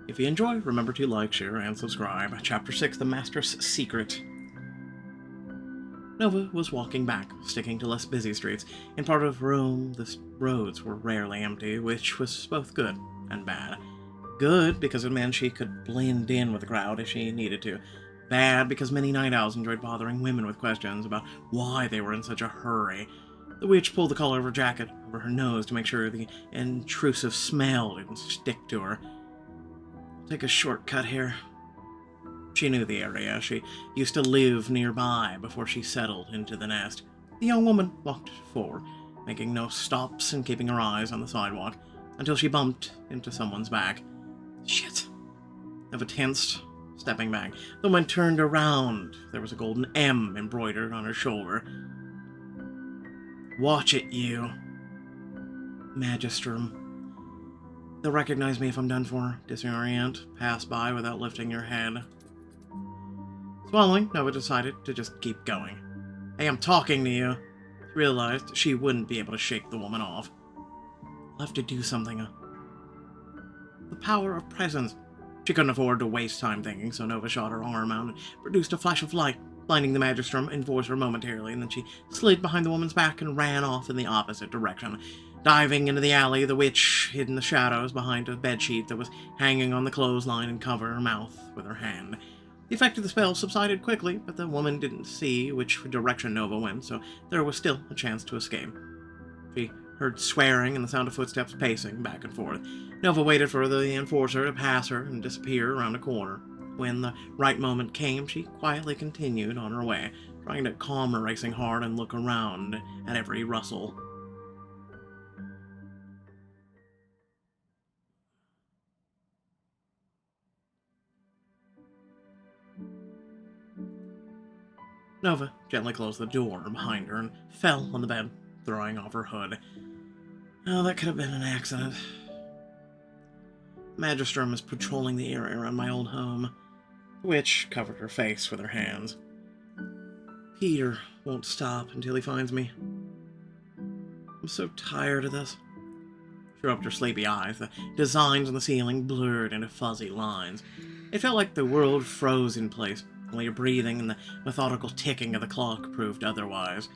If you enjoy, remember to like, share, and subscribe. Chapter 6, The Master's Secret. Nova was walking back, sticking to less busy streets. In part of Rome, the roads were rarely empty, which was both good and bad. Good, because it meant she could blend in with the crowd if she needed to. Bad, because many night owls enjoyed bothering women with questions about why they were in such a hurry. The witch pulled the collar of her jacket over her nose to make sure the intrusive smell didn't stick to her. Take a shortcut here. She knew the area. She used to live nearby before she settled into the nest. The young woman walked forward, making no stops and keeping her eyes on the sidewalk, until she bumped into someone's back. Shit. Nova tensed, stepping back. The woman turned around. There was a golden M embroidered on her shoulder. Watch it, you. Magistrum. They'll recognize me if I'm done for. Disorient. Pass by without lifting your head. Swallowing, Nova decided to just keep going. Hey, I'm talking to you. She realized she wouldn't be able to shake the woman off. I'll have to do something. The power of presence. She couldn't afford to waste time thinking, so Nova shot her arm out and produced a flash of light, blinding the Magistrum enforcer momentarily, and then she slid behind the woman's back and ran off in the opposite direction. Diving into the alley, the witch hid in the shadows behind a bedsheet that was hanging on the clothesline and covered her mouth with her hand. The effect of the spell subsided quickly, but the woman didn't see which direction Nova went, so there was still a chance to escape. She heard swearing and the sound of footsteps pacing back and forth. Nova waited for the enforcer to pass her and disappear around a corner. When the right moment came, she quietly continued on her way, trying to calm her racing heart and look around at every rustle. Nova gently closed the door behind her and fell on the bed, throwing off her hood. Oh, that could have been an accident. Magistrum is patrolling the area around my old home. The witch covered her face with her hands. Peter won't stop until he finds me. I'm so tired of this. She rubbed her sleepy eyes. The designs on the ceiling blurred into fuzzy lines. It felt like the world froze in place. Only her breathing and the methodical ticking of the clock proved otherwise.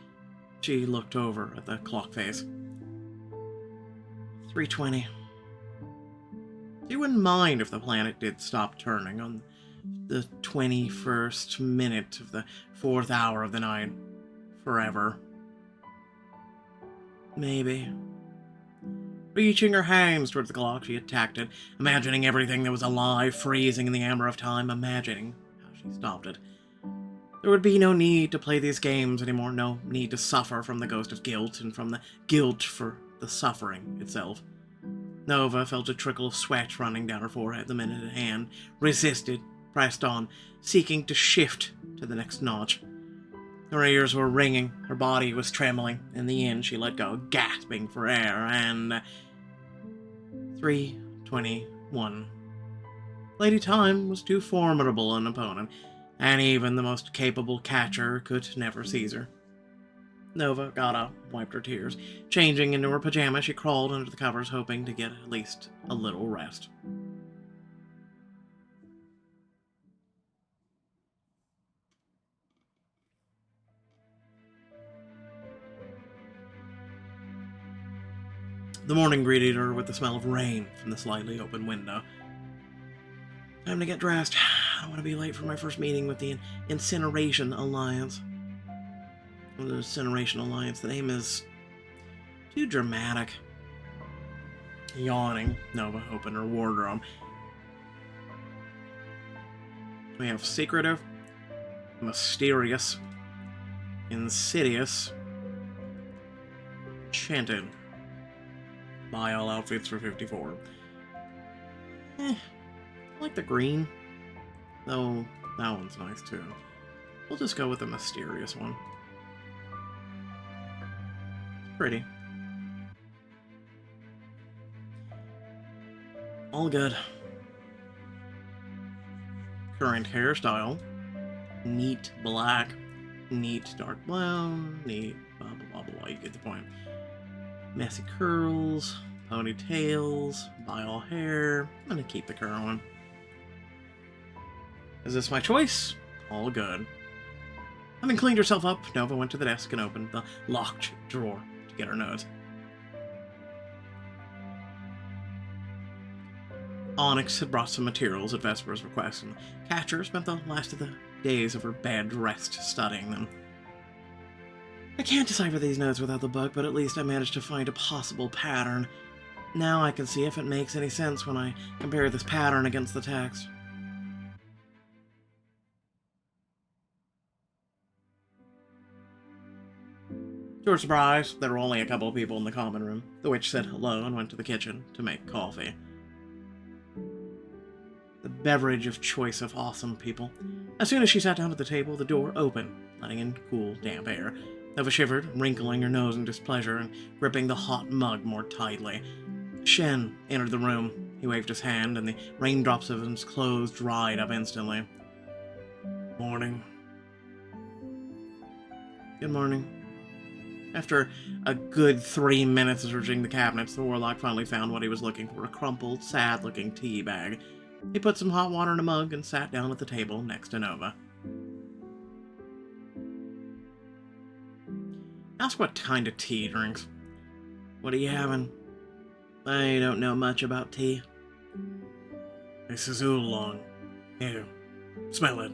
She looked over at the clock face. 3:20. She wouldn't mind if the planet did stop turning on the 21st minute of the 4th hour of the night. Forever. Maybe. Reaching her hands towards the clock, she attacked it, imagining everything that was alive freezing in the amber of time, imagining how she stopped it. There would be no need to play these games anymore, no need to suffer from the ghost of guilt, and from the guilt for the suffering itself. Nova felt a trickle of sweat running down her forehead the minute at hand, resisted, pressed on, seeking to shift to the next notch. Her ears were ringing, her body was trembling. In the end, she let go, gasping for air, and 3:21. Lady Time was too formidable an opponent, and even the most capable catcher could never seize her. Nova got up, wiped her tears. Changing into her pajamas, she crawled under the covers, hoping to get at least a little rest. The morning greeted her with the smell of rain from the slightly open window. Time to get dressed. I don't want to be late for my first meeting with the Incineration Alliance. The Incineration Alliance, the name is too dramatic. Yawning, Nova opened her wardrobe. We have secretive, mysterious, insidious, enchanted. Buy all outfits for 54. I like the green, though that one's nice too. We'll just go with the mysterious one. It's pretty. All good. Current hairstyle. Neat black. Neat dark brown. Neat blah blah blah blah. You get the point. Messy curls. Ponytails. Buy all hair. I'm gonna keep the curl one. Is this my choice? All good. Having cleaned herself up, Nova went to the desk and opened the locked drawer to get her notes. Onyx had brought some materials at Vesper's request, and Catcher spent the last of the days of her bed rest studying them. I can't decipher these notes without the book, but at least I managed to find a possible pattern. Now I can see if it makes any sense when I compare this pattern against the text. To her surprise, there were only a couple of people in the common room. The witch said hello and went to the kitchen to make coffee. The beverage of choice of awesome people. As soon as she sat down at the table, the door opened, letting in cool, damp air. Nova shivered, wrinkling her nose in displeasure and gripping the hot mug more tightly. Shen entered the room. He waved his hand, and the raindrops of his clothes dried up instantly. Morning. Good morning. After a good 3 minutes of searching the cabinets, the warlock finally found what he was looking for, a crumpled, sad-looking tea bag. He put some hot water in a mug and sat down at the table next to Nova. Ask what kind of tea he drinks. What are you having? I don't know much about tea. This is oolong. Here, smell it.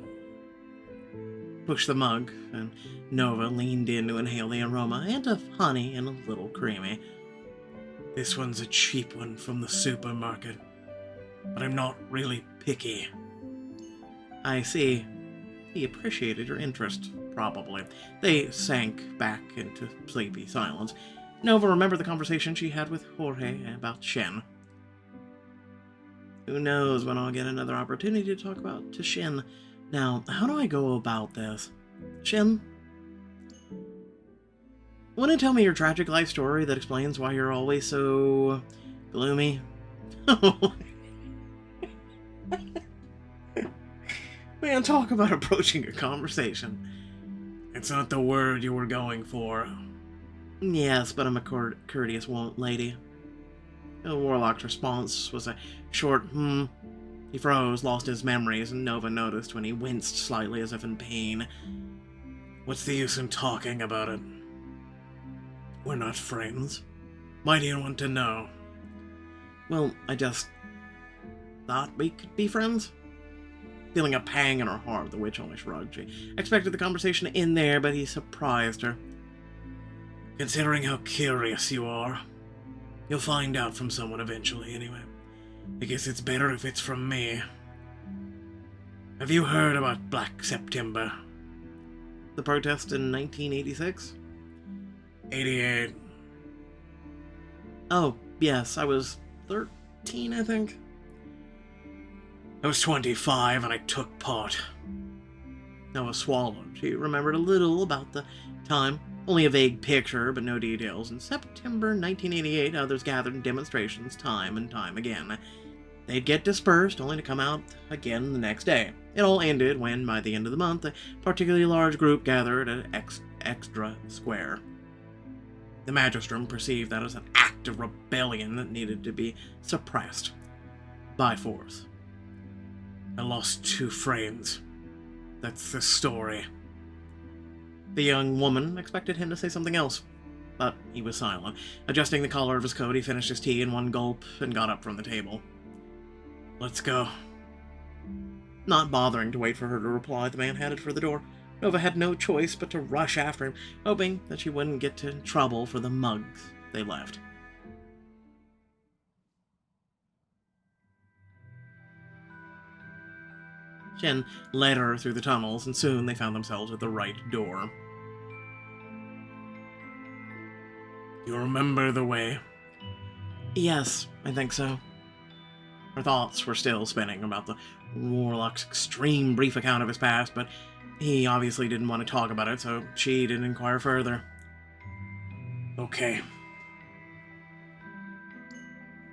Pushed the mug, and Nova leaned in to inhale the aroma, and of honey and a little creamy. This one's a cheap one from the supermarket, but I'm not really picky. I see. He appreciated your interest, probably. They sank back into sleepy silence. Nova remembered the conversation she had with Jorge about Shen. Who knows when I'll get another opportunity to talk about to Shen. Now, how do I go about this? Shen? Want to tell me your tragic life story that explains why you're always so gloomy? Man, talk about approaching a conversation. It's not the word you were going for. Yes, but I'm a courteous lady. The warlock's response was a short, He froze, lost his memories, and Nova noticed when he winced slightly as if in pain. What's the use in talking about it? We're not friends. Why do you want to know? Well, I just thought we could be friends. Feeling a pang in her heart, the witch only shrugged. She expected the conversation to end there, but he surprised her. Considering how curious you are, you'll find out from someone eventually, anyway. I guess it's better if it's from me. Have you heard about Black September? The protest in 1986? 88. Oh, yes, I was 13, I think. I was 25 and I took part. Nova swallowed. She remembered a little about the time. Only a vague picture, but no details. In September 1988, others gathered in demonstrations time and time again. They'd get dispersed, only to come out again the next day. It all ended when, by the end of the month, a particularly large group gathered at Extra Square. The Magistrum perceived that as an act of rebellion that needed to be suppressed by force. I lost 2 friends. That's the story. The young woman expected him to say something else, but he was silent. Adjusting the collar of his coat, he finished his tea in one gulp and got up from the table. Let's go. Not bothering to wait for her to reply, the man headed for the door. Nova had no choice but to rush after him, hoping that she wouldn't get into trouble for the mugs they left. Shen led her through the tunnels, and soon they found themselves at the right door. You remember the way? Yes, I think so. Her thoughts were still spinning about the warlock's extreme brief account of his past, but he obviously didn't want to talk about it, so she didn't inquire further. Okay.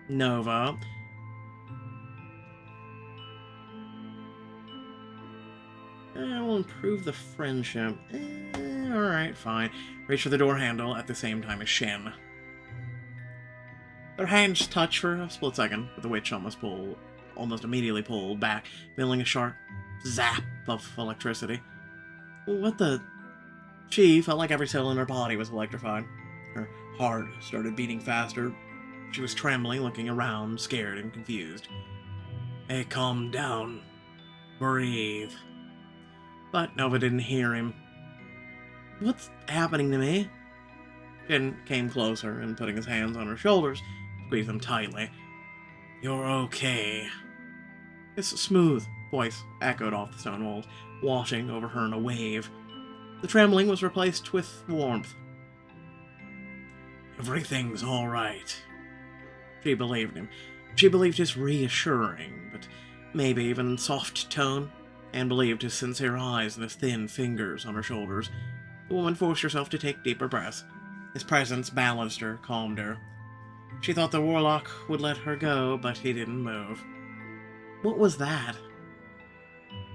Nova. I will improve the friendship. Alright, fine. Reach for the door handle at the same time as Shen. Their hands touched for a split second, but the witch almost immediately pulled back, feeling a sharp zap of electricity. What the? She felt like every cell in her body was electrified. Her heart started beating faster. She was trembling, looking around, scared and confused. Hey, calm down. Breathe. But Nova didn't hear him. What's happening to me? Jin came closer and, putting his hands on her shoulders, squeezed them tightly. You're okay. His smooth voice echoed off the stone walls, washing over her in a wave. The trembling was replaced with warmth. Everything's all right. She believed him. She believed his reassuring, but maybe even soft tone, and believed his sincere eyes and his thin fingers on her shoulders. The woman forced herself to take deeper breaths. His presence balanced her, calmed her. She thought the warlock would let her go, but he didn't move. What was that?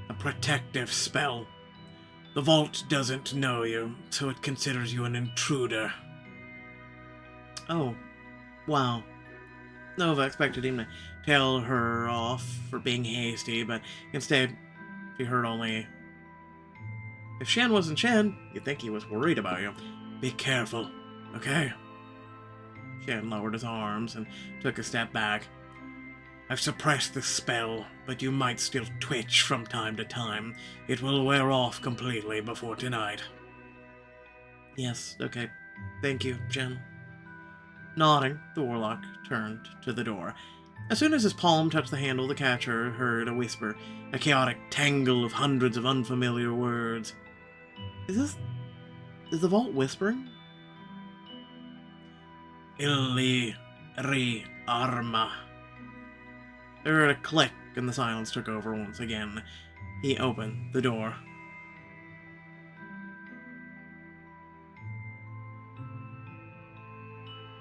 A protective spell. The vault doesn't know you, so it considers you an intruder. Oh, wow. Nova expected him to tell her off for being hasty, but instead, she heard only, if Shen wasn't Shen, you'd think he was worried about you. Be careful, okay? Shen lowered his arms and took a step back. I've suppressed the spell, but you might still twitch from time to time. It will wear off completely before tonight. Yes, okay. Thank you, Jen. Nodding, the warlock turned to the door. As soon as his palm touched the handle, the catcher heard a whisper, a chaotic tangle of hundreds of unfamiliar words. Is the vault whispering? Illi ri arma. They heard a click, and the silence took over once again. He opened the door.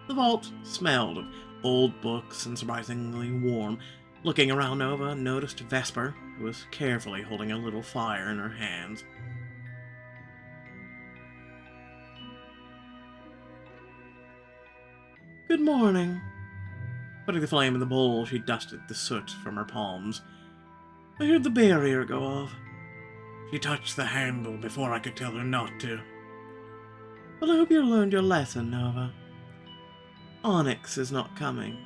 The vault smelled of old books and surprisingly warm. Looking around, Nova noticed Vesper, who was carefully holding a little fire in her hands. Good morning. Putting the flame in the bowl, she dusted the soot from her palms. I heard the barrier go off. She touched the handle before I could tell her not to. Well, I hope you learned your lesson, Nova. Onyx is not coming.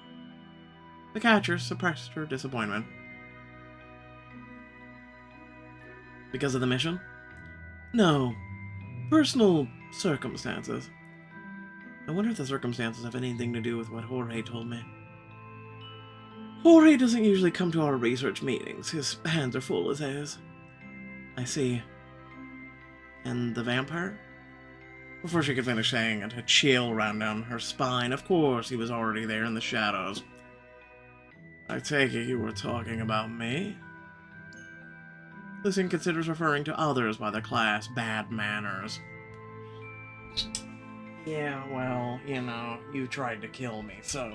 The catcher suppressed her disappointment. Because of the mission? No. Personal circumstances. I wonder if the circumstances have anything to do with what Jorge told me. Jorge doesn't usually come to our research meetings. His hands are full as his. I see. And the vampire? Before she could finish saying it, a chill ran down her spine. Of course, he was already there in the shadows. I take it you were talking about me? Lucien considers referring to others by their class bad manners. Yeah, well, you tried to kill me, so...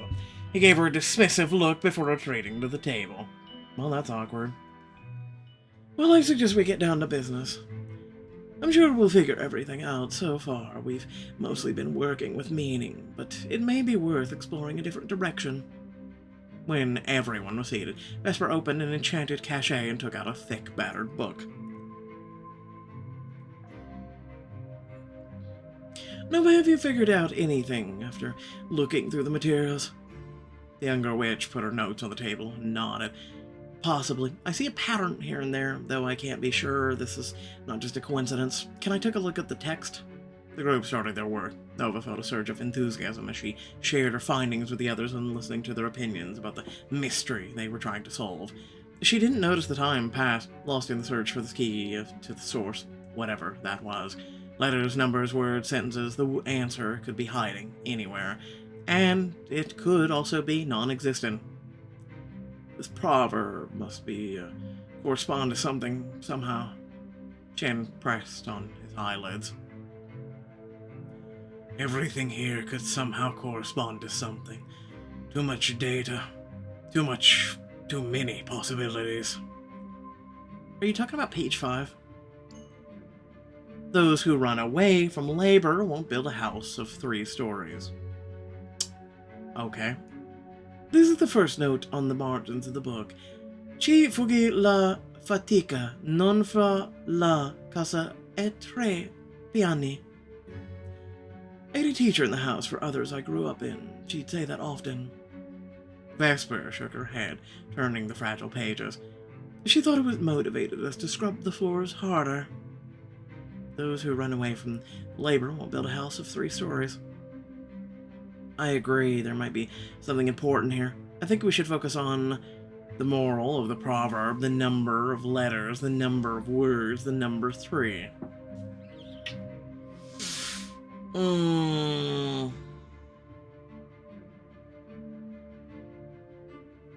He gave her a dismissive look before retreating to the table. Well, that's awkward. Well, I suggest we get down to business. I'm sure we'll figure everything out. So far, we've mostly been working with meaning, but it may be worth exploring a different direction. When everyone was seated, Vesper opened an enchanted cachet and took out a thick, battered book. Nova, have you figured out anything after looking through the materials? The younger witch put her notes on the table and nodded. Possibly. I see a pattern here and there, though I can't be sure this is not just a coincidence. Can I take a look at the text? The group started their work. Nova felt a surge of enthusiasm as she shared her findings with the others and listening to their opinions about the mystery they were trying to solve. She didn't notice the time pass, lost in the search for the key to the source, whatever that was. Letters, numbers, words, sentences, the answer could be hiding anywhere. And it could also be non-existent. This proverb must be, correspond to something, somehow. Chen pressed on his eyelids. Everything here could somehow correspond to something. Too much data. Too many possibilities. Are you talking about page 5? Those who run away from labor won't build a house of 3 stories. Okay. This is the first note on the margins of the book. Chi fugi la fatica non fra la casa e tre piani. I had a teacher in the house for others I grew up in. She'd say that often. Vesper shook her head, turning the fragile pages. She thought it would motivate us to scrub the floors harder. Those who run away from labor will build a house of 3 stories. I agree, there might be something important here. I think we should focus on the moral of the proverb, the number of letters, the number of words, the number 3.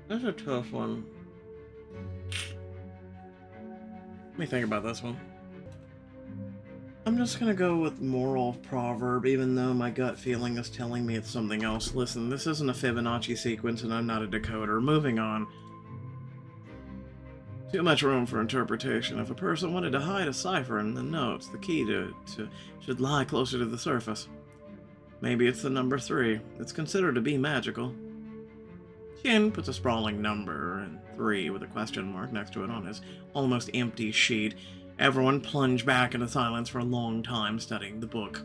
That's a tough one. Let me think about this one. I'm just gonna go with moral proverb, even though my gut feeling is telling me it's something else. Listen, this isn't a Fibonacci sequence and I'm not a decoder. Moving on. Too much room for interpretation. If a person wanted to hide a cipher in the notes, the key should lie closer to the surface. Maybe it's the number 3. It's considered to be magical. Shin puts a sprawling number and 3 with a question mark next to it on his almost empty sheet. Everyone plunged back into silence for a long time studying the book.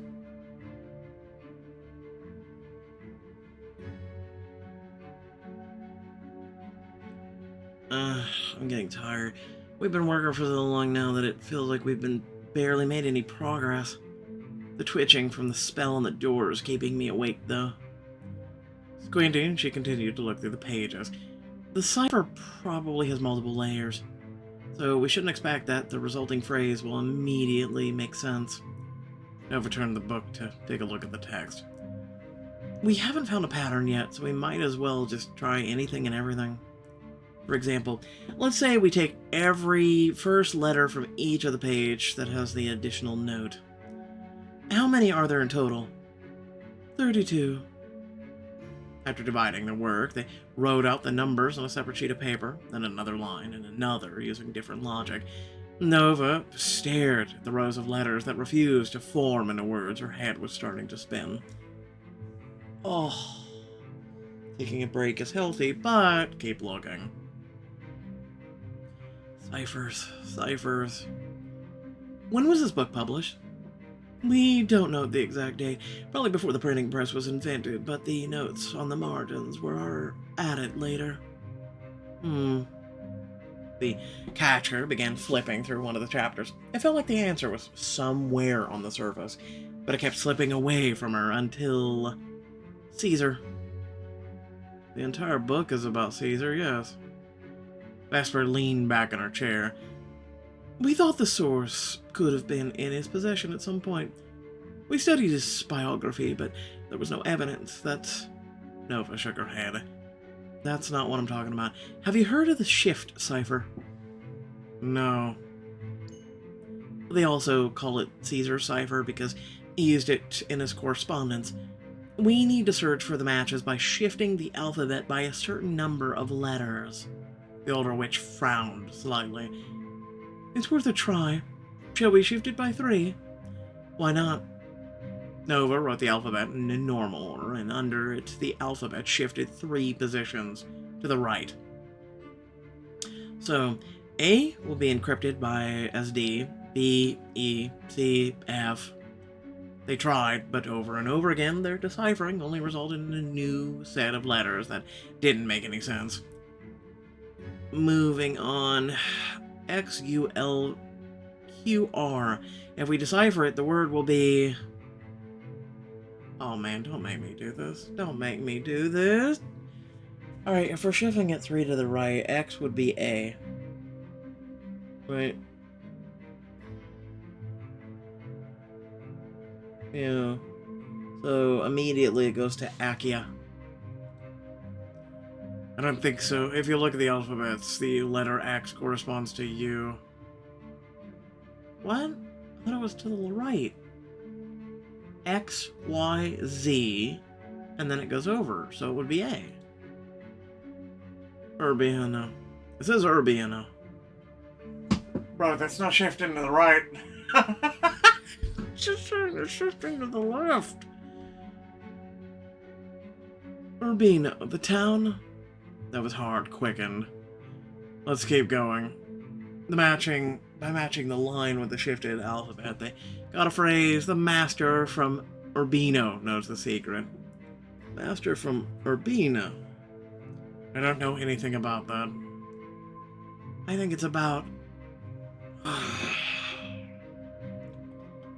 I'm getting tired. We've been working for so long now that it feels like we've been barely made any progress. The twitching from the spell on the door is keeping me awake, though. Squinting, she continued to look through the pages. The cipher probably has multiple layers, so we shouldn't expect that the resulting phrase will immediately make sense. I overturned the book to take a look at the text. We haven't found a pattern yet, so we might as well just try anything and everything. For example, let's say we take every first letter from each of the page that has the additional note. How many are there in total? 32. After dividing their work, they wrote out the numbers on a separate sheet of paper, then another line and another, using different logic. Nova stared at the rows of letters that refused to form into words. Her head was starting to spin. Oh, taking a break is healthy, but keep looking. Ciphers. When was this book published? We don't know the exact date, probably before the printing press was invented, but the notes on the margins were added later. The catcher began flipping through one of the chapters. It felt like the answer was somewhere on the surface, but it kept slipping away from her until... Caesar. The entire book is about Caesar, yes. Vesper leaned back in her chair. We thought the source could have been in his possession at some point. We studied his biography, but there was no evidence that... Nova shook her head. That's not what I'm talking about. Have you heard of the Shift cipher? No. They also call it Caesar cipher because he used it in his correspondence. We need to search for the matches by shifting the alphabet by a certain number of letters. The older witch frowned slightly. It's worth a try. Shall we shift it by 3? Why not? Nova wrote the alphabet in normal order, and under it, the alphabet shifted 3 positions to the right. So, A will be encrypted by SD, B, E, C, F. They tried, but over and over again, their deciphering only resulted in a new set of letters that didn't make any sense. Moving on, X, U, L, Q, R. If we decipher it, the word will be... Oh man, don't make me do this. Don't make me do this. Alright, if we're shifting it 3 to the right, X would be A. Right. Yeah. So immediately it goes to Akia. I don't think so. If you look at the alphabets, the letter X corresponds to U. What? I thought it was to the right. X, Y, Z, and then it goes over, so it would be A. Urbiano. It says Urbiano. Bro, that's not shifting to the right. It's just saying it's shifting to the left. Urbino, the town? That was hard, quickened. Let's keep going. by matching the line with the shifted alphabet, they got a phrase, the master from Urbino knows the secret. Master from Urbino? I don't know anything about that. I think it's about...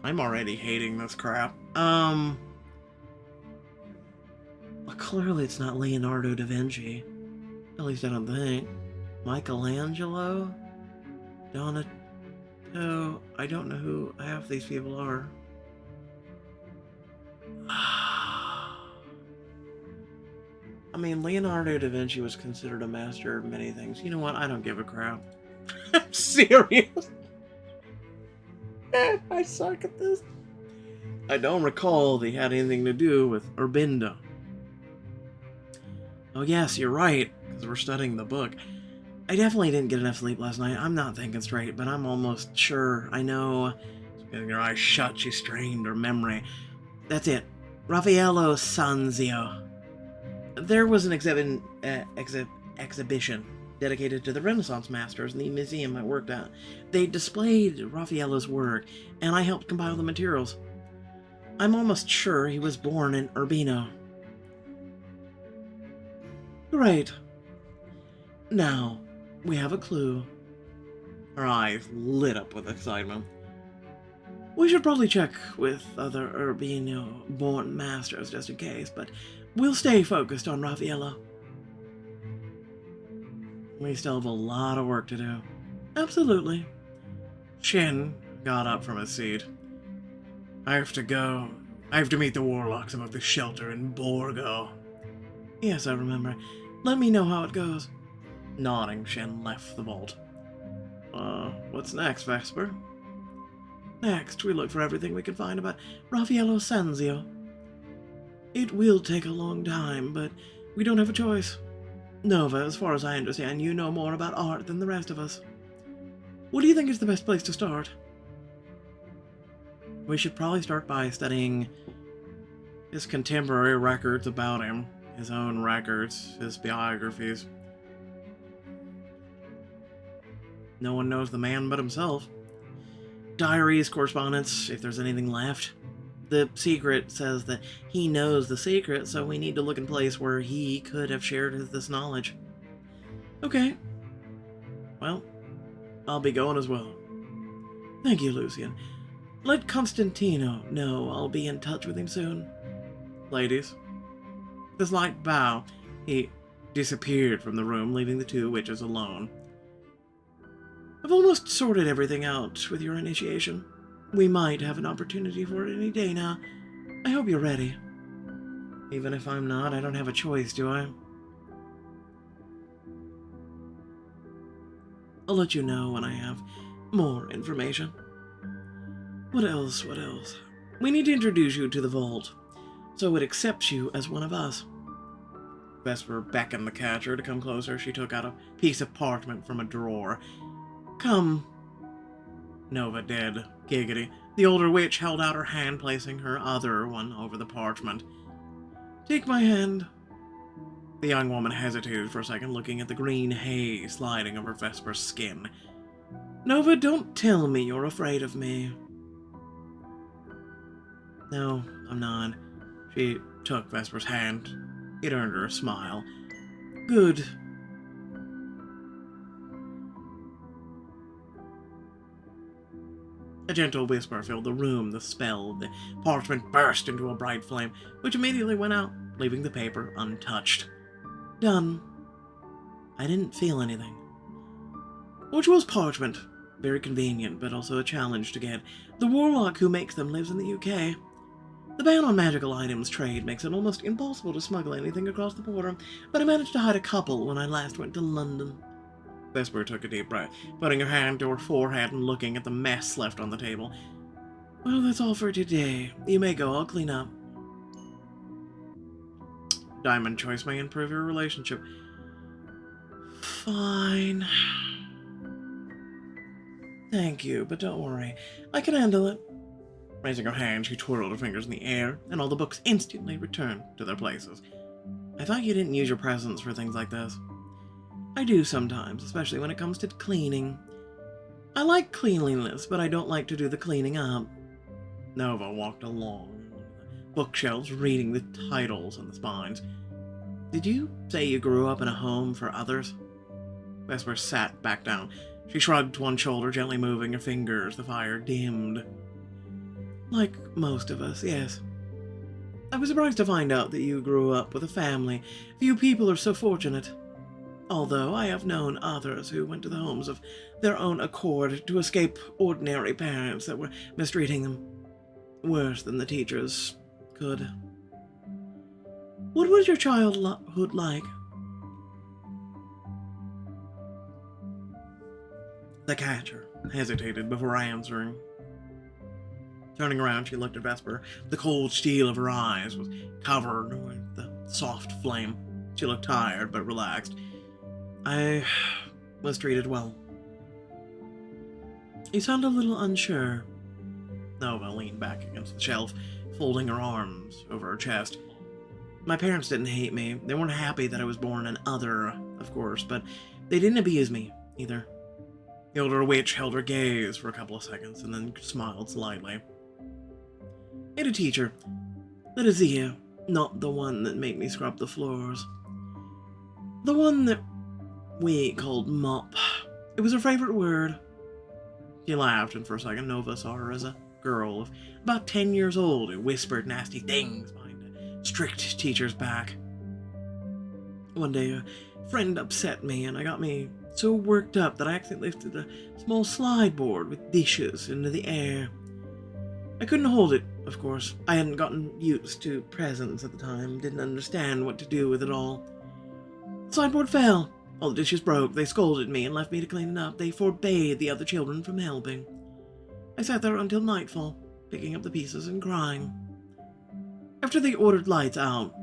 I'm already hating this crap. Well, clearly it's not Leonardo da Vinci. At least I don't think. Michelangelo? Donatello? I don't know who half these people are. I mean, Leonardo da Vinci was considered a master of many things. You know what? I don't give a crap. I'm serious. I suck at this. I don't recall they had anything to do with Urbino. Oh yes, you're right, because we're studying the book. I definitely didn't get enough sleep last night. I'm not thinking straight, but I'm almost sure I know. Getting your eyes shut, she strained her memory. That's it. Raffaello Sanzio. There was an exhibition dedicated to the Renaissance masters in the museum I worked at. They displayed Raffaello's work, and I helped compile the materials. I'm almost sure he was born in Urbino. Great. Now, we have a clue. Her eyes lit up with excitement. We should probably check with other Urbino-born masters just in case, but we'll stay focused on Raffaello. We still have a lot of work to do. Absolutely. Shin got up from his seat. I have to go. I have to meet the warlocks about the shelter in Borgo. Yes, I remember. Let me know how it goes. Nodding, Shin left the vault. What's next, Vesper? Next, we look for everything we can find about Raffaello Sanzio. It will take a long time, but we don't have a choice. Nova, as far as I understand, you know more about art than the rest of us. What do you think is the best place to start? We should probably start by studying his contemporary records about him, his own records, his biographies. No one knows the man but himself. Diaries, correspondence, if there's anything left. The secret says that he knows the secret, so we need to look in place where he could have shared this knowledge. Okay. Well, I'll be going as well. Thank you, Lucian. Let Constantino know I'll be in touch with him soon. Ladies. With a slight bow, he disappeared from the room, leaving the two witches alone. I've almost sorted everything out with your initiation. We might have an opportunity for it any day now. I hope you're ready. Even if I'm not, I don't have a choice, do I? I'll let you know when I have more information. What else? What else? We need to introduce you to the vault, so it accepts you as one of us. Vesper beckoned the catcher to come closer. She took out a piece of parchment from a drawer. Come. Nova did. Giggity. The older witch held out her hand, placing her other one over the parchment. Take my hand. The young woman hesitated for a second, looking at the green haze sliding over Vesper's skin. Nova, don't tell me you're afraid of me. No, I'm not. She took Vesper's hand. It earned her a smile. Good. A gentle whisper filled the room. The spell of the parchment burst into a bright flame, which immediately went out, leaving the paper untouched. Done. I didn't feel anything. Which was parchment. Very convenient, but also a challenge to get. The warlock who makes them lives in the UK. The ban on magical items trade makes it almost impossible to smuggle anything across the border, but I managed to hide a couple when I last went to London. Vesper took a deep breath, putting her hand to her forehead and looking at the mess left on the table. Well, that's all for today. You may go, I'll clean up. Diamond choice may improve your relationship. Fine. Thank you, but don't worry. I can handle it. Raising her hand, she twirled her fingers in the air, and all the books instantly returned to their places. I thought you didn't use your presents for things like this. I do sometimes, especially when it comes to cleaning. I like cleanliness, but I don't like to do the cleaning up. Nova walked along the bookshelves, reading the titles on the spines. Did you say you grew up in a home for others? Vesper sat back down. She shrugged one shoulder, gently moving her fingers. The fire dimmed. Like most of us, yes. I was surprised to find out that you grew up with a family. Few people are so fortunate. Although I have known others who went to the homes of their own accord to escape ordinary parents that were mistreating them. Worse than the teachers could. What was your childhood like? The catcher hesitated before answering. Turning around, she looked at Vesper. The cold steel of her eyes was covered with the soft flame. She looked tired, but relaxed. I was treated well. You sound a little unsure. Nova leaned back against the shelf, folding her arms over her chest. My parents didn't hate me. They weren't happy that I was born an other, of course, but they didn't abuse me, either. The older witch held her gaze for a couple of seconds and then smiled slightly. I had a teacher, Lydia, not the one that made me scrub the floors. The one that we called mop. It was her favorite word. She laughed, and for a second Nova saw her as a girl of about 10 years old who whispered nasty things behind a strict teacher's back. One day, a friend upset me, and I got me so worked up that I accidentally lifted a small slide board with dishes into the air. I couldn't hold it, of course. I hadn't gotten used to presents at the time, didn't understand what to do with it all. The slide board fell. All the dishes broke. They scolded me and left me to clean it up. They forbade the other children from helping. I sat there until nightfall, picking up the pieces and crying. After they ordered lights out,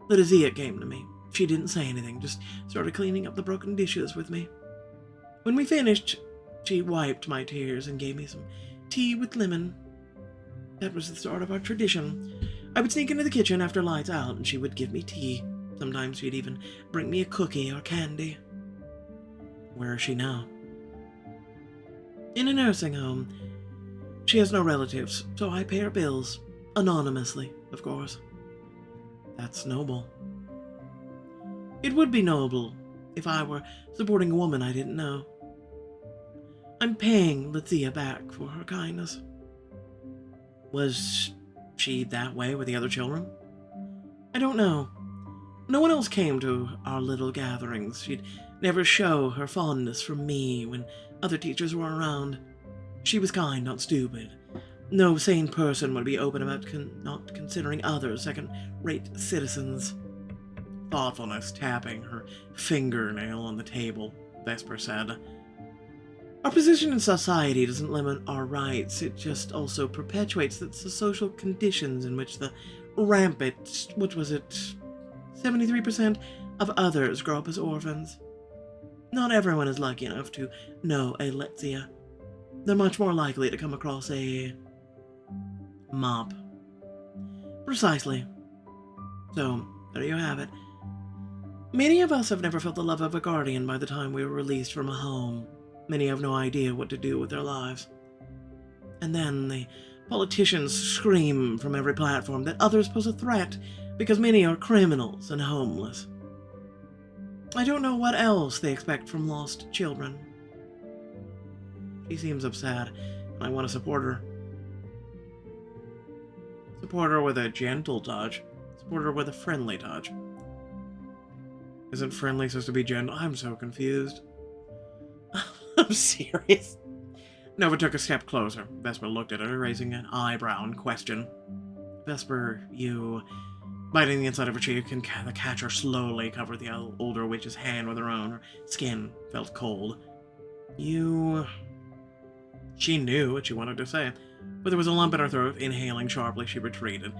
Lydia came to me. She didn't say anything, just started cleaning up the broken dishes with me. When we finished, she wiped my tears and gave me some tea with lemon. That was the start of our tradition. I would sneak into the kitchen after lights out, and she would give me tea. Sometimes she'd even bring me a cookie or candy. Where is she now? In a nursing home. She has no relatives, so I pay her bills. Anonymously, of course. That's noble. It would be noble if I were supporting a woman I didn't know. I'm paying Lydia back for her kindness. Was she that way with the other children? I don't know. No one else came to our little gatherings. She'd never show her fondness for me when other teachers were around. She was kind, not stupid. No sane person would be open about not considering others second-rate citizens. Thoughtfulness tapping her fingernail on the table, Vesper said. Our position in society doesn't limit our rights, it just also perpetuates the social conditions in which the rampant, 73% of others grow up as orphans. Not everyone is lucky enough to know a Lydia. They're much more likely to come across a mop. Precisely. So, there you have it. Many of us have never felt the love of a guardian by the time we were released from a home. Many have no idea what to do with their lives. And then the politicians scream from every platform that others pose a threat because many are criminals and homeless. I don't know what else they expect from lost children. She seems upset, and I want to support her. Support her with a gentle touch. Support her with a friendly touch. Isn't friendly supposed to be gentle? I'm so confused. I'm serious. Nova took a step closer. Vesper looked at her, raising an eyebrow in question. Vesper, you... Biting the inside of her cheek, and the catcher slowly covered the older witch's hand with her own. Her skin felt cold. You... She knew what she wanted to say, but there was a lump in her throat. Inhaling sharply, she retreated.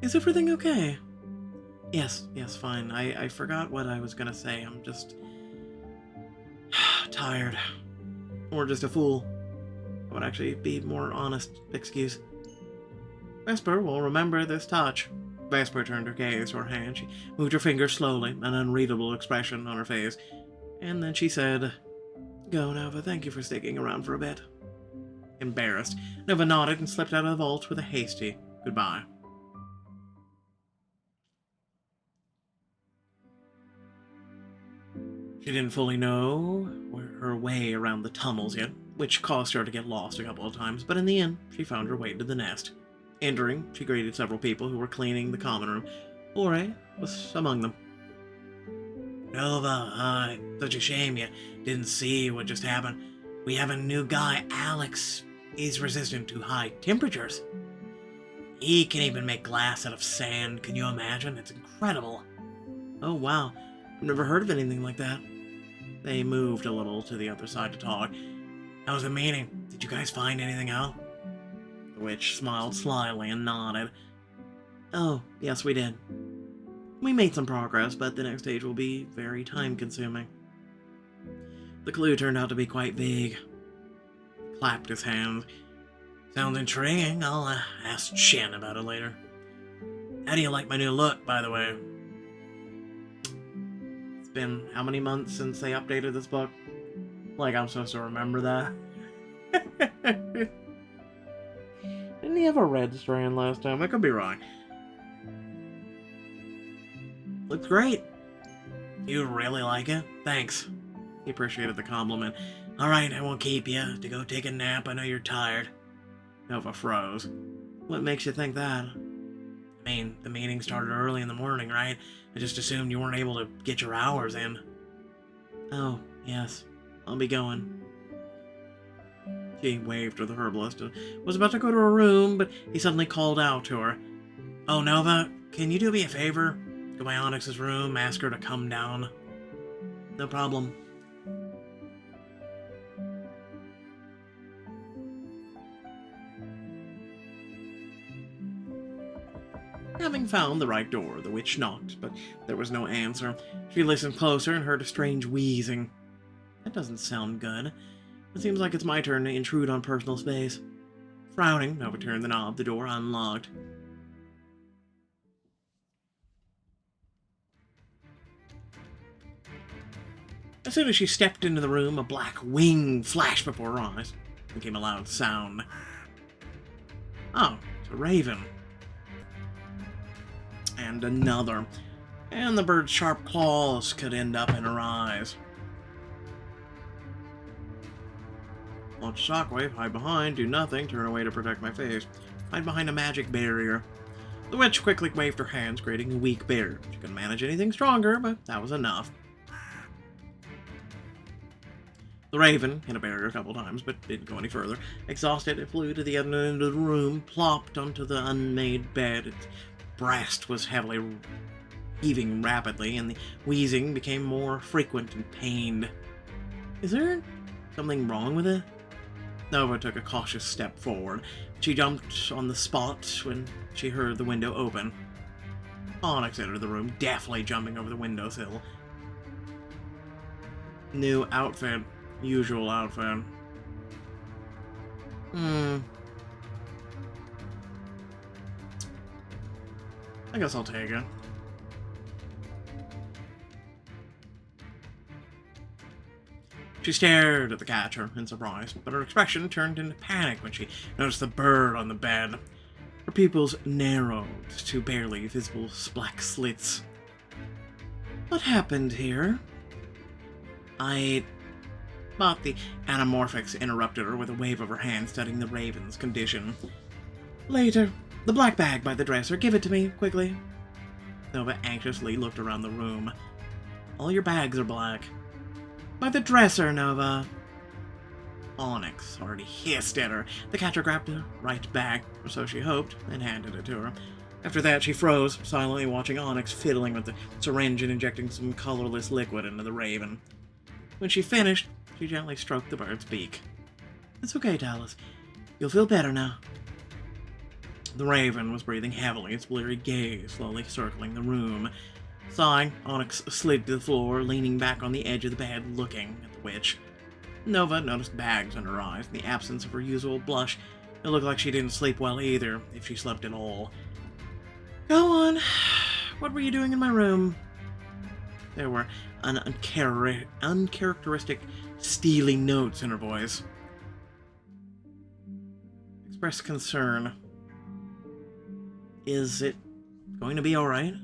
Is everything okay? Yes, fine. I forgot what I was gonna say. I'm just... tired. Or just a fool. That would actually be a more honest excuse. Vesper will remember this touch. Vesper turned her gaze to her hand. She moved her fingers slowly, an unreadable expression on her face. And then she said, Go, Nova. Thank you for sticking around for a bit. Embarrassed, Nova nodded and slipped out of the vault with a hasty goodbye. She didn't fully know her way around the tunnels yet, which caused her to get lost a couple of times, but in the end, she found her way to the nest. Entering, she greeted several people who were cleaning the common room. Ore was among them. Nova, such a shame you didn't see what just happened. We have a new guy, Alex. He's resistant to high temperatures. He can even make glass out of sand. Can you imagine? It's incredible. Oh, wow. I've never heard of anything like that. They moved a little to the other side to talk. How was the meeting? Did you guys find anything out? The witch smiled slyly and nodded. Oh, yes, we did. We made some progress, but the next stage will be very time-consuming. The clue turned out to be quite vague. He clapped his hands. Sounds intriguing. I'll ask Shen about it later. How do you like my new look, by the way? It's been how many months since they updated this book? Like I'm supposed to remember that. Didn't he have a red strand last time? I could be wrong. Looks great. You really like it? Thanks. He appreciated the compliment. Alright, I won't keep you to go take a nap. I know you're tired. Nova froze. What makes you think that? I mean, the meeting started early in the morning, right? I just assumed you weren't able to get your hours in. Oh, yes. I'll be going. She waved to the herbalist and was about to go to her room, but he suddenly called out to her. Oh, Nova, can you do me a favor? Go by Onyx's room, ask her to come down. No problem. Having found the right door, the witch knocked, but there was no answer. She listened closer and heard a strange wheezing. That doesn't sound good. It seems like it's my turn to intrude on personal space. Frowning, Nova turned the knob. The door unlocked. As soon as she stepped into the room, a black wing flashed before her eyes. There came a loud sound. Oh, it's a raven. And another. And the bird's sharp claws could end up in her eyes. Launch a shockwave, hide behind, do nothing, turn away to protect my face. Hide behind a magic barrier. The witch quickly waved her hands, creating a weak barrier. She couldn't manage anything stronger, but that was enough. The raven hit a barrier a couple times, but didn't go any further. Exhausted, it flew to the other end of the room, plopped onto the unmade bed. Its breast was heavily heaving rapidly, and the wheezing became more frequent and pained. Is there something wrong with it? Nova took a cautious step forward. She jumped on the spot when she heard the window open. Onyx entered the room, deftly jumping over the windowsill. New outfit. Usual outfit. I guess I'll take it. She stared at the catcher in surprise, but her expression turned into panic when she noticed the bird on the bed. Her pupils narrowed to barely visible black slits. What happened here? But the anamorphics interrupted her with a wave of her hand, studying the raven's condition. Later. The black bag by the dresser. Give it to me, quickly. Nova anxiously looked around the room. All your bags are black. By the dresser, Nova. Onyx already hissed at her. The catcher grabbed the right bag, or so she hoped, and handed it to her. After that, she froze, silently watching Onyx fiddling with the syringe and injecting some colorless liquid into the raven. When she finished, she gently stroked the bird's beak. It's okay, Talus. You'll feel better now. The raven was breathing heavily, its bleary gaze slowly circling the room. Sighing, Onyx slid to the floor, leaning back on the edge of the bed, looking at the witch. Nova noticed bags under her eyes, in the absence of her usual blush. It looked like she didn't sleep well either, if she slept at all. Go on. What were you doing in my room? There were an uncharacteristic steely notes in her voice. Expressed concern. Is it going to be alright?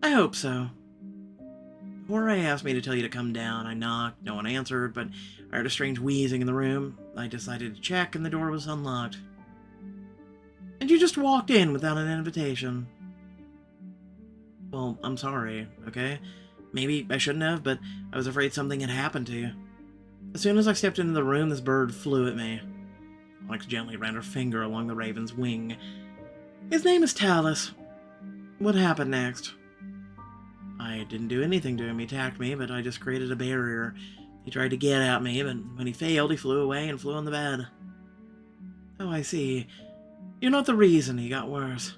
I hope so. Jorge asked me to tell you to come down. I knocked, no one answered, but I heard a strange wheezing in the room. I decided to check, and the door was unlocked. And you just walked in without an invitation. Well, I'm sorry, okay? Maybe I shouldn't have, but I was afraid something had happened to you. As soon as I stepped into the room, this bird flew at me. Onyx gently ran her finger along the raven's wing. His name is Talus. What happened next? I didn't do anything to him. He attacked me, but I just created a barrier. He tried to get at me, but when he failed, he flew away and flew on the bed. Oh, I see. You're not the reason he got worse.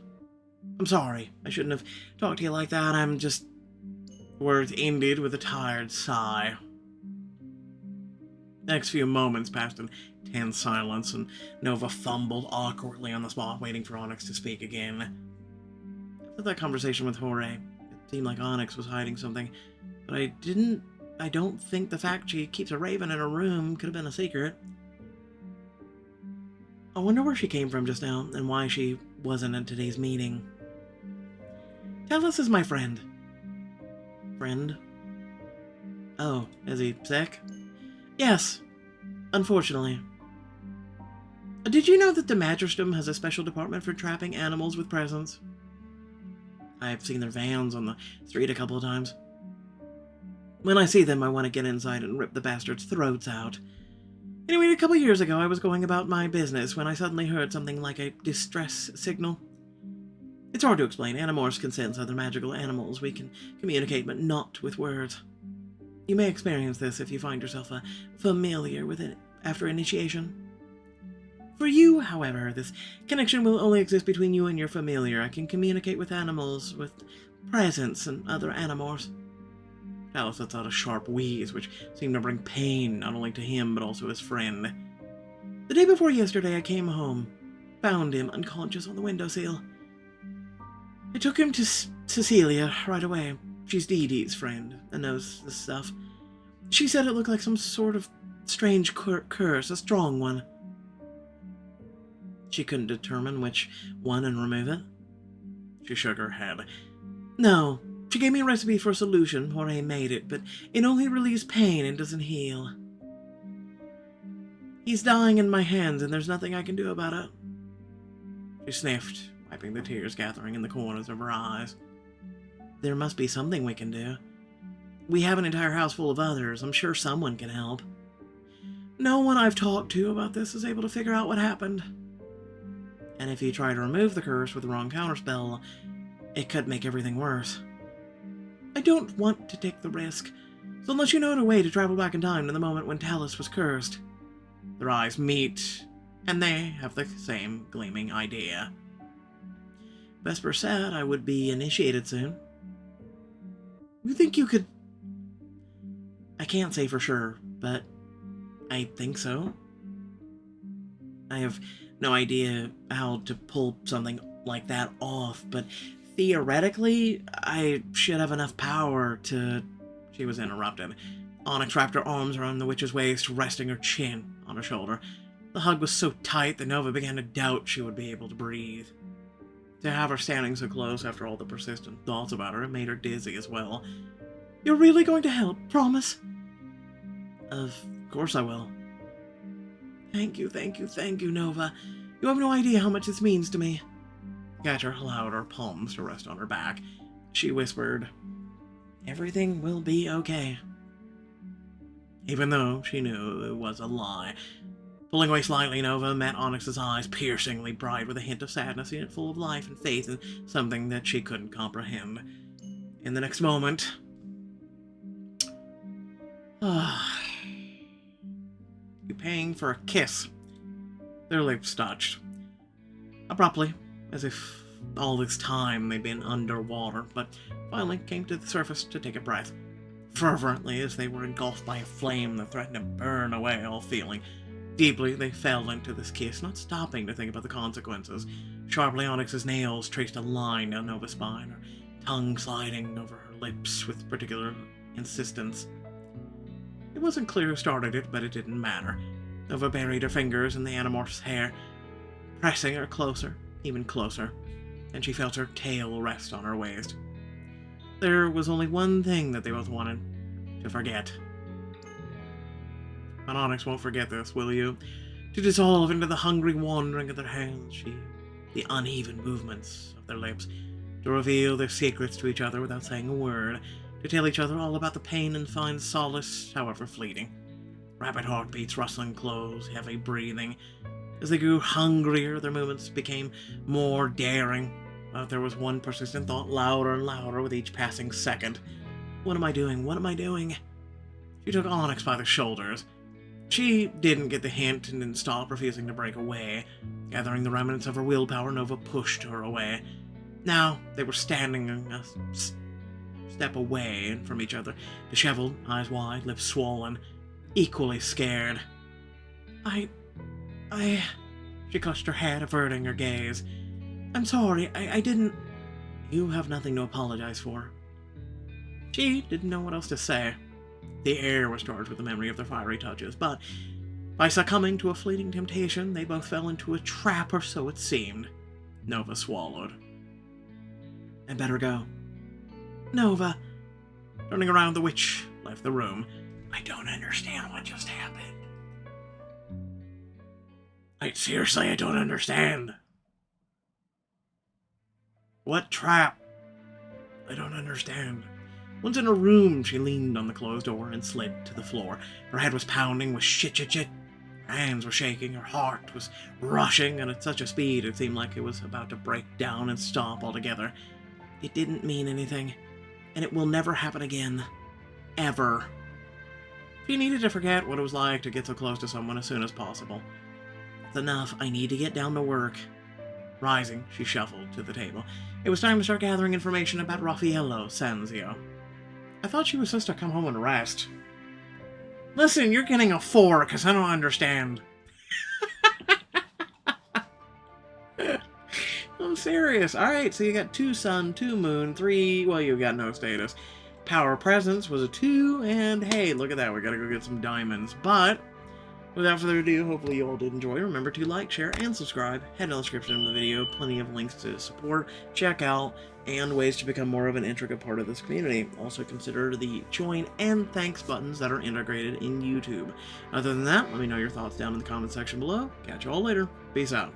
I'm sorry. I shouldn't have talked to you like that. I'm just... Words ended with a tired sigh. Next few moments passed in tense silence, and Nova fumbled awkwardly on the spot, waiting for Onyx to speak again. After that conversation with Jorge, it seemed like Onyx was hiding something, but I don't think the fact she keeps a raven in her room could have been a secret. I wonder where she came from just now, and why she wasn't at today's meeting. Talus is my friend. Friend? Oh, is he sick? Yes, unfortunately. Did you know that the Magistrum has a special department for trapping animals with presents? I've seen their vans on the street a couple of times. When I see them, I want to get inside and rip the bastards' throats out. Anyway, a couple years ago, I was going about my business when I suddenly heard something like a distress signal. It's hard to explain. Animorphs can sense other magical animals. We can communicate, but not with words. You may experience this if you find yourself familiar with it after initiation. For you, however, this connection will only exist between you and your familiar. I can communicate with animals, with presence, and other Animorphs. Talus lets out a sharp wheeze, which seemed to bring pain not only to him, but also his friend. The day before yesterday, I came home, found him unconscious on the windowsill. I took him to Cecilia right away. She's Dee Dee's friend and knows this stuff. She said it looked like some sort of strange curse, a strong one. She couldn't determine which one and remove it. She shook her head. No, she gave me a recipe for a solution. Jorge made it, but it only relieves pain and doesn't heal. He's dying in my hands, and there's nothing I can do about it. She sniffed, wiping the tears gathering in the corners of her eyes. There must be something we can do. We have an entire house full of others. I'm sure someone can help. No one I've talked to about this is able to figure out what happened. And if you try to remove the curse with the wrong counterspell, it could make everything worse. I don't want to take the risk, so unless you know a way to travel back in time to the moment when Talus was cursed. Their eyes meet, and they have the same gleaming idea. Vesper said I would be initiated soon. You think you could... I can't say for sure, but I think so. I have no idea how to pull something like that off, but theoretically, I should have enough power to... She was interrupted. Onyx wrapped her arms around the witch's waist, resting her chin on her shoulder. The hug was so tight that Nova began to doubt she would be able to breathe. To have her standing so close after all the persistent thoughts about her, it made her dizzy as well. You're really going to help, promise? Of course I will. Thank you, Nova. You have no idea how much this means to me. Catcher allowed her palms to rest on her back. She whispered, Everything will be okay. Even though she knew it was a lie. Pulling away slightly, Nova met Onyx's eyes, piercingly bright with a hint of sadness in it, full of life and faith in something that she couldn't comprehend. In the next moment... You paying for a kiss. Their lips touched. Abruptly, as if all this time they'd been underwater, but finally came to the surface to take a breath. Fervently, as they were engulfed by a flame that threatened to burn away all feeling. Deeply, they fell into this kiss, not stopping to think about the consequences. Sharply, Onyx's nails traced a line down Nova's spine, her tongue sliding over her lips with particular insistence. It wasn't clear who started it, but it didn't matter. Nova buried her fingers in the Animorph's hair, pressing her closer, even closer, and she felt her tail rest on her waist. There was only one thing that they both wanted: to forget. But Onyx won't forget this, will you? To dissolve into the hungry wandering of their hands, the uneven movements of their lips, to reveal their secrets to each other without saying a word, to tell each other all about the pain and find solace, however fleeting. Rapid heartbeats, rustling clothes, heavy breathing. As they grew hungrier, their movements became more daring. But there was one persistent thought, louder and louder with each passing second. What am I doing? What am I doing? She took Onyx by the shoulders. She didn't get the hint and didn't stop, refusing to break away. Gathering the remnants of her willpower, Nova pushed her away. Now they were standing a step away from each other, disheveled, eyes wide, lips swollen, equally scared. She clutched her head, averting her gaze. I'm sorry, I didn't... You have nothing to apologize for. She didn't know what else to say. The air was charged with the memory of their fiery touches, but by succumbing to a fleeting temptation, they both fell into a trap, or so it seemed. Nova swallowed. I better go. Nova. Turning around, the witch left the room. I don't understand what just happened. Seriously, I don't understand. What trap? I don't understand. Once in her room, she leaned on the closed door and slid to the floor. Her head was pounding with shit. Her hands were shaking, her heart was rushing, and at such a speed it seemed like it was about to break down and stop altogether. It didn't mean anything, and it will never happen again. Ever. She needed to forget what it was like to get so close to someone as soon as possible. That's enough. I need to get down to work. Rising, she shuffled to the table. It was time to start gathering information about Raffaello Sanzio. I thought she was supposed to come home and rest. Listen, you're getting a 4 because I don't understand. I'm serious. Alright, so you got 2 sun, 2 moon, 3... Well, you got no status. Power presence was a 2, and hey, look at that. We gotta go get some diamonds. But without further ado, hopefully you all did enjoy. Remember to like, share, and subscribe. Head in the description of the video. Plenty of links to support, check out, and ways to become more of an intricate part of this community. Also consider the join and thanks buttons that are integrated in YouTube. Other than that, let me know your thoughts down in the comment section below. Catch you all later. Peace out.